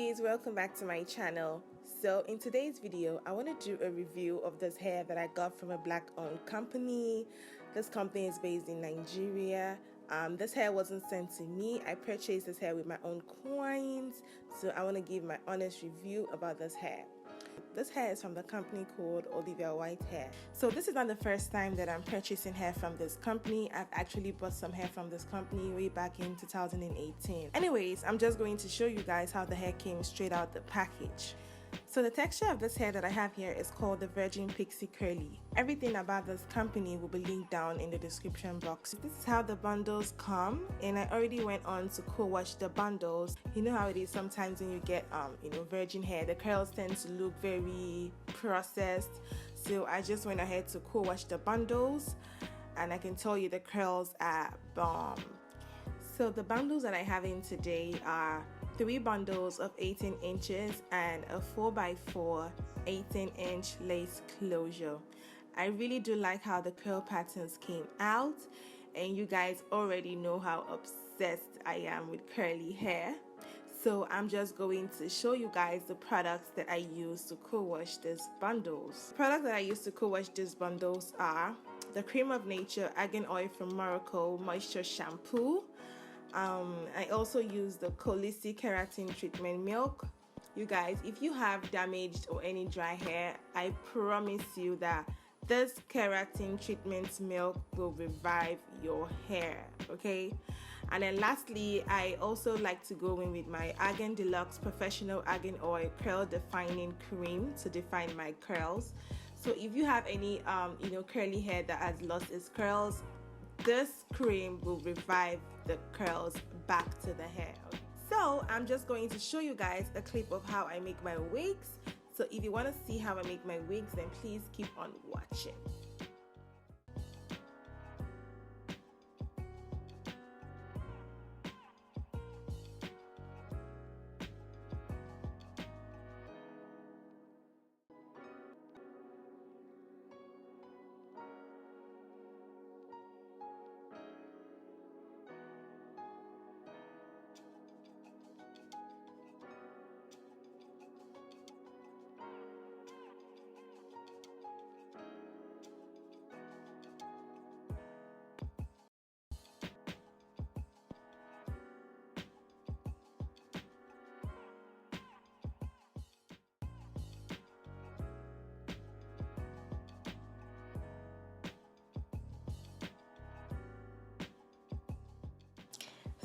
Please welcome back to my channel. So in today's video I want to do a review of this hair that I got from a black owned company. This company is based in Nigeria. This hair wasn't sent to me. I purchased this hair with my own coins, so I want to give my honest review about this hair. This hair is from the company called Oliviawhite hair. So this is not the first time that I'm purchasing hair from this company. I've actually bought some hair from this company way back in 2018. Anyways, I'm just going to show you guys how the hair came straight out the package. So the texture of this hair that I have here is called the Virgin Pixie Curly. Everything about this company will be linked down in the description box. This is how the bundles come, and I already went on to co-wash the bundles. You know how it is sometimes when you get virgin hair, the curls tend to look very processed. So I just went ahead to co-wash the bundles, and I can tell you the curls are bomb. So the bundles that I have in today are 3 bundles of 18 inches and a 4x4 18-inch lace closure. I really do like how the curl patterns came out, and you guys already know how obsessed I am with curly hair. So I'm just going to show you guys the products that I use to co-wash these bundles. The products that I use to co-wash these bundles are the Cream of Nature Argan Oil from Morocco Moisture Shampoo. I also use the Colisi Keratin Treatment Milk. You guys, if you have damaged or any dry hair, I promise you that this keratin treatment milk will revive your hair, okay? And then lastly, I also like to go in with my Argan Deluxe Professional Argan Oil Curl Defining Cream to define my curls. So if you have any curly hair that has lost its curls, this cream will revive the curls back to the hair. So I'm just going to show you guys a clip of how I make my wigs. So if you want to see how I make my wigs, then please keep on watching.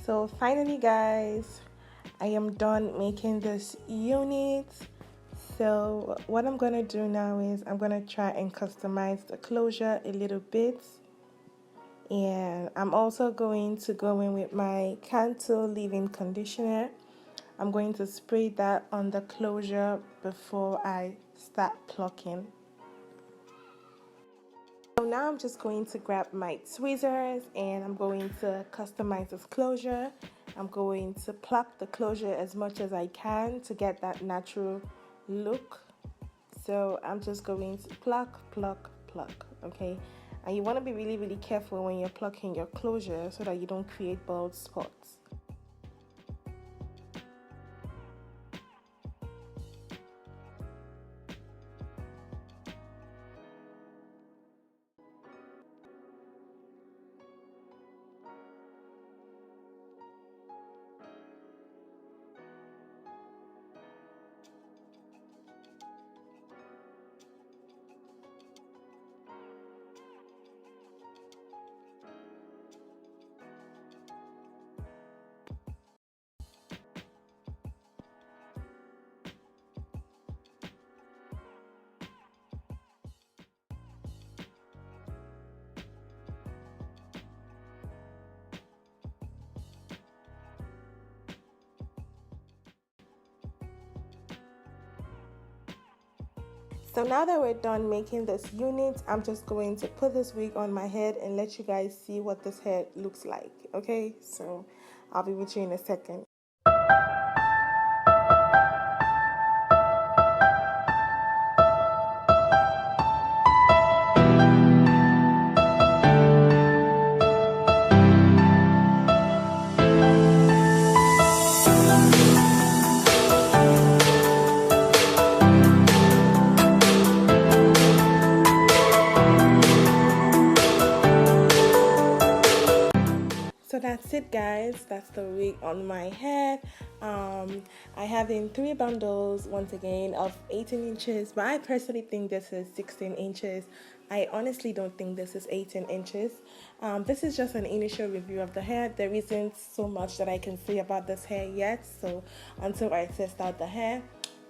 So finally guys, I am done making this unit. So what I'm gonna do now is I'm gonna try and customize the closure a little bit, and I'm also going to go in with my Cantu leave-in conditioner. I'm going to spray that on the closure before I start plucking. So now I'm just going to grab my tweezers and I'm going to customize this closure. I'm going to pluck the closure as much as I can to get that natural look. So I'm just going to pluck, okay? And you want to be really careful when you're plucking your closure so that you don't create bald spots. So now that we're done making this unit, I'm just going to put this wig on my head and let you guys see what this hair looks like, okay? So I'll be with you in a second. it, guys. That's the wig on my head. I have in 3 bundles once again of 18 inches, but I personally think this is 16 inches. I honestly don't think this is 18 inches. This is just an initial review of the hair. There isn't so much that I can say about this hair yet, so until I test out the hair.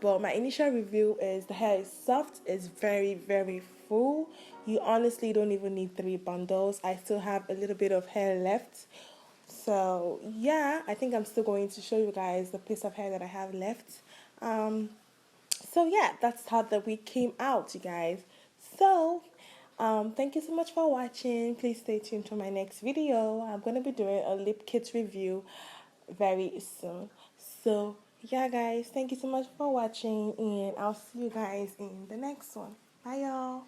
But my initial review is the hair is soft, it's very full. You honestly don't even need 3 bundles. I still have a little bit of hair left. So yeah, I think I'm still going to show you guys the piece of hair that I have left. So yeah, that's how the wig came out, you guys. So thank you so much for watching. Please stay tuned for my next video. I'm going to be doing a lip kit review very soon. So yeah, guys, thank you so much for watching, and I'll see you guys in the next one. Bye, y'all.